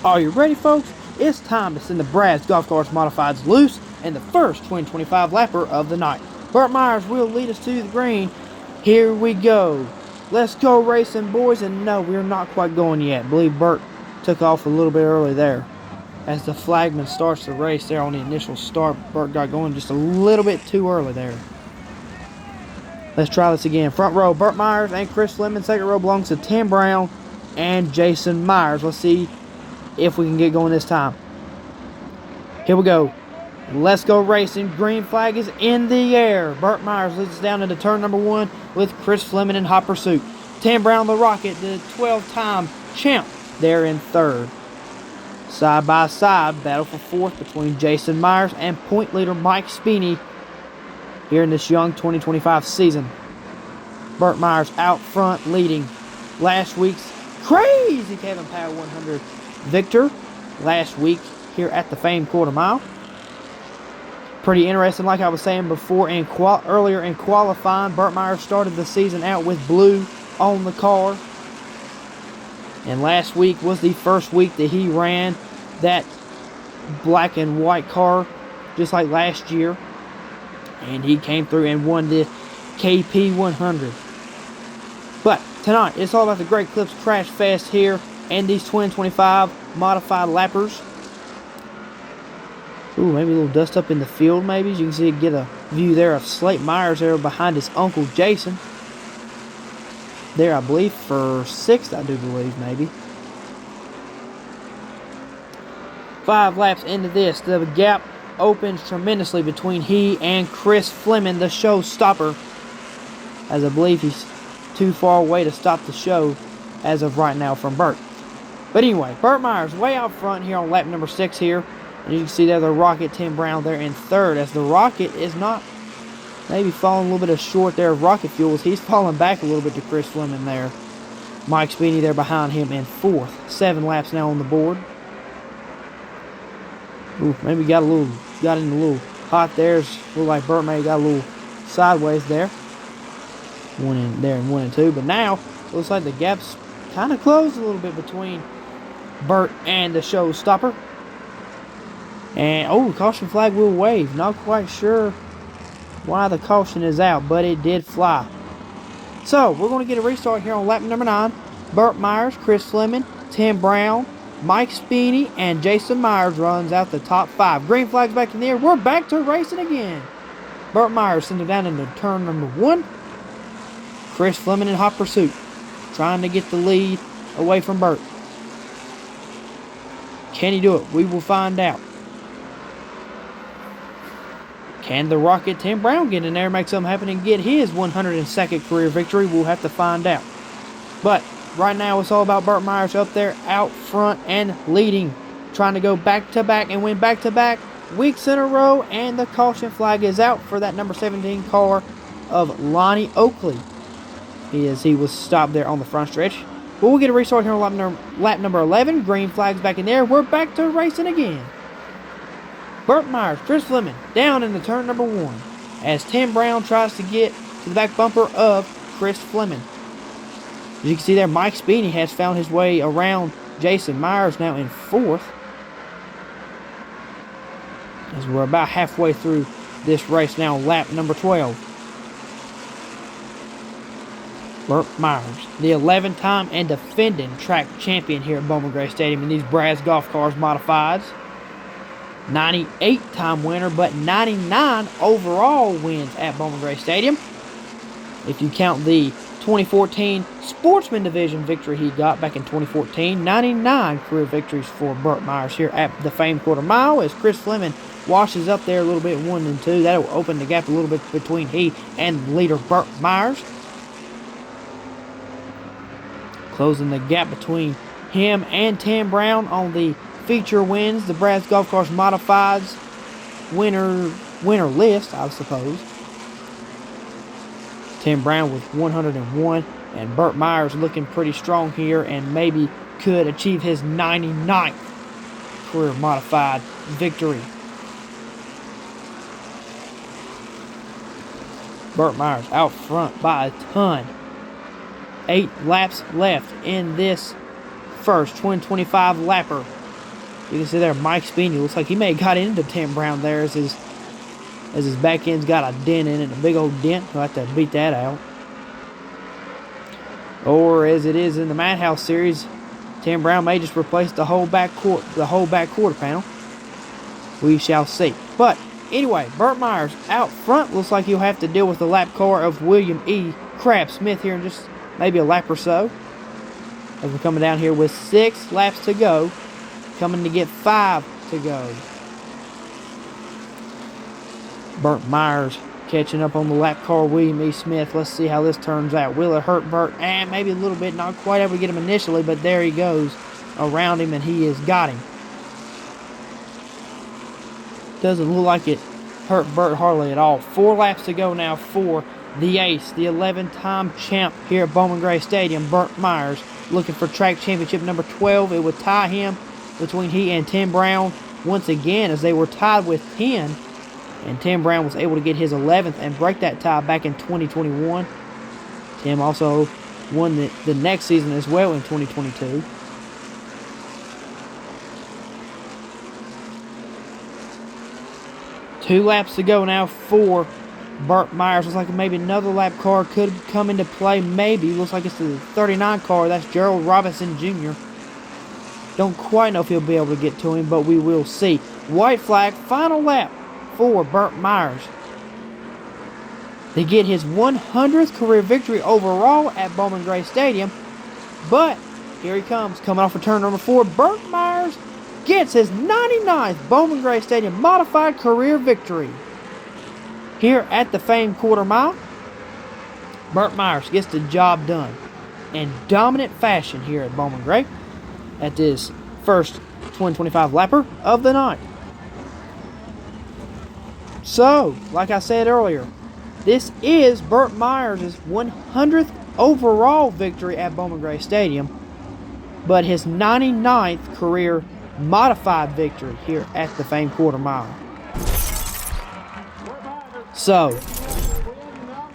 Are you ready, folks? It's time to send the Brad's Golf Cars Modifieds loose in the first 2025 lapper of the night. Burt Myers will lead us to the green. Here we go. Let's go racing, boys. And no, we're not quite going yet. I believe Burt took off a little bit early there. As the flagman starts the race there on the initial start, Burt got going just a little bit too early there. Let's try this again. Front row, Burt Myers and Chris Fleming. Second row belongs to Tim Brown and Jason Myers. Let's see if we can get going this time. Here we go. Let's go racing. Green flag is in the air. Burt Myers leads us down into turn number 1 with Chris Fleming in hot pursuit. Tim Brown, the Rocket, the 12-time champ, there in third. Side by side, battle for fourth between Jason Myers and point leader Mike Speeney here in this young 2025 season. Burt Myers out front leading last week's crazy Kevin Powell 100 victor last week here at the famed quarter mile. Pretty interesting, like I was saying before, earlier in qualifying, Burt Myers started the season out with blue on the car. And last week was the first week that he ran that black and white car, just like last year. And he came through and won the KP 100. But tonight, it's all about the Great Clips Crash Fest here and these 2025 modified lappers. Ooh, maybe a little dust up in the field, maybe. As you can see, get a view there of Slate Myers there behind his uncle Jason. There, I believe, for 6th, I do believe, maybe. 5 laps into this, the gap opens tremendously between he and Chris Fleming, the showstopper, as I believe he's too far away to stop the show as of right now from Burt. But anyway, Burt Myers way out front here on lap number 6 here. And you can see there the Rocket, Tim Brown there in third, as the Rocket is not maybe falling a little bit short there of Rocket Fuels. He's falling back a little bit to Chris Fleming there. Mike Speeney there behind him in fourth. 7 laps now on the board. Ooh, maybe got in a little hot there. Looked like Burt may got a little sideways there. 1 in there and 1 and 2. But now, looks like the gap's kind of closed a little bit between Burt and the showstopper. And, oh, caution flag will wave. Not quite sure why the caution is out, but it did fly. So, we're going to get a restart here on lap number 9. Burt Myers, Chris Fleming, Tim Brown, Mike Speeney, and Jason Myers runs out the top 5. Green flag's back in the air. We're back to racing again. Burt Myers sends him down into turn number 1. Chris Fleming in hot pursuit, trying to get the lead away from Burt. Can he do it? We will find out. Can the Rocket Tim Brown get in there, make something happen, and get his 102nd career victory? We'll have to find out. But right now, it's all about Burt Myers up there, out front and leading, trying to go back-to-back and win back-to-back weeks in a row. And the caution flag is out for that number 17 car of Lonnie Oakley. He was stopped there on the front stretch. But we'll get a restart here on lap number 11. Green flag's back in there. We're back to racing again. Burt Myers, Chris Fleming, down into turn number 1 as Tim Brown tries to get to the back bumper of Chris Fleming. As you can see there, Mike Speeney has found his way around Jason Myers now in 4th. As we're about halfway through this race now, lap number 12. Burt Myers, the 11-time and defending track champion here at Bowman Gray Stadium in these Brad's Golf Cars Modifieds. 98-time winner, but 99 overall wins at Bowman Gray Stadium. If you count the 2014 Sportsman Division victory he got back in 2014, 99 career victories for Burt Myers here at the famed quarter mile as Chris Fleming washes up there a little bit 1 and 2. That will open the gap a little bit between he and leader Burt Myers. Closing the gap between him and Tim Brown on the feature wins, the Brad's Golf Cars Modifieds winner list, I suppose. Tim Brown with 101, and Burt Myers looking pretty strong here and maybe could achieve his 99th career modified victory. Burt Myers out front by a ton. 8 laps left in this first 2025 lapper You can see there Mike Speedy looks like he may have got into Tim Brown there as his back end's got a dent in it, a big old dent. He'll have to beat that out. Or as it is in the Madhouse series, Tim Brown may just replace the whole back quarter panel. We shall see. But anyway, Burt Myers out front looks like he'll have to deal with the lap car of William E. Crab Smith here in just maybe a lap or so. As we're coming down here with 6 laps to go, coming to get 5 to go. Burt Myers catching up on the lap car, William E. Smith. Let's see how this turns out. Will it hurt Burt? And maybe a little bit. Not quite able to get him initially, but there he goes around him, and he has got him. Doesn't look like it hurt Burt hardly at all. 4 laps to go now for the ace, the 11-time champ here at Bowman Gray Stadium, Burt Myers, looking for track championship number 12. It would tie him between he and Tim Brown once again, as they were tied with 10. And Tim Brown was able to get his 11th and break that tie back in 2021. Tim also won the next season as well in 2022. Two laps to go now for Burt Myers. Looks like maybe another lap car could come into play. Maybe. Looks like it's the 39 car. That's Gerald Robinson Jr. Don't quite know if he'll be able to get to him, but we will see. White flag, final lap for Burt Myers to get his 100th career victory overall at Bowman Gray Stadium. But here he comes, coming off of turn number 4. Burt Myers gets his 99th Bowman Gray Stadium modified career victory here at the famed quarter mile. Burt Myers gets the job done in dominant fashion here at Bowman Gray at this first 2025 lapper of the night. So, like I said earlier, this is Burt Myers' 100th overall victory at Bowman Gray Stadium, but his 99th career modified victory here at the famed quarter mile. So,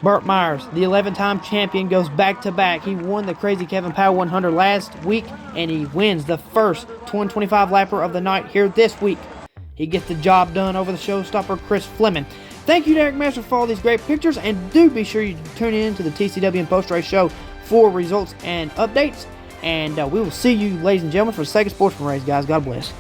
Burt Myers, the 11-time champion, goes back-to-back. He won the Crazy Kevin Powell 100 last week, and he wins the first 2025 lapper of the night here this week. He gets the job done over the showstopper, Chris Fleming. Thank you, Derek Master, for all these great pictures, and do be sure you tune in to the TCW and Post-Race Show for results and updates. And we will see you, ladies and gentlemen, for the second Sportsman Race, guys. God bless.